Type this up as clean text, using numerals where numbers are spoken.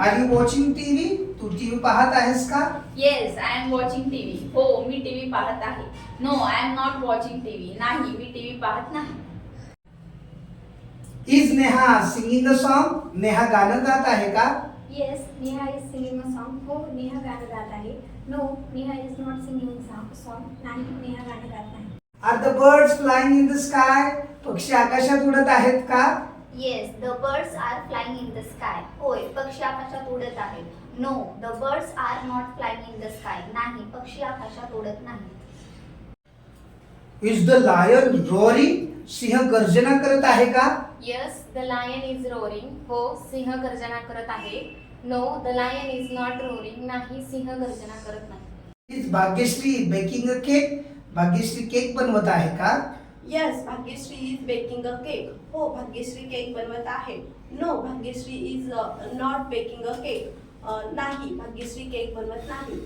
R you watching TV? तू TV पाहत आहेस का? Yes, I am watching TV. हो, मी टीव्ही पाहत आहे. No, I am not watching TV. नाही, मी टीव्ही पाहत नाही. Is Neha singing a song? Neha गाणं गात आहे का? Yes, Neha is singing a song. हो, नेहा गाणं गात आहे. No, Neha is not singing a song. नाही, नेहा गाणं गात नाही. Are the birds flying in the sky? पक्षी आकाशात उडत आहेत का? Yes, the birds are flying in the sky. होय, पक्षी आकाशात उडत आहेत. No, the birds are not flying in the sky. नाही, पक्षी आकाशात उडत नाही. Is the lion roaring? सिंह गर्जना करत आहे का? Yes, the lion is roaring. हो, सिंह गर्जना करत आहे. No, the lion is not roaring. नाही, सिंह गर्जना करत नाही. Is Bhagyashree baking a cake? Bhagyashree cake बनवत आहे का? Yes, Bhagyashree is baking a cake. हो, भाग्यश्री केक बनवत आहे. No, Bhagyashree is not baking a cake. नाही, भाग्यश्री केक बनवत नाही.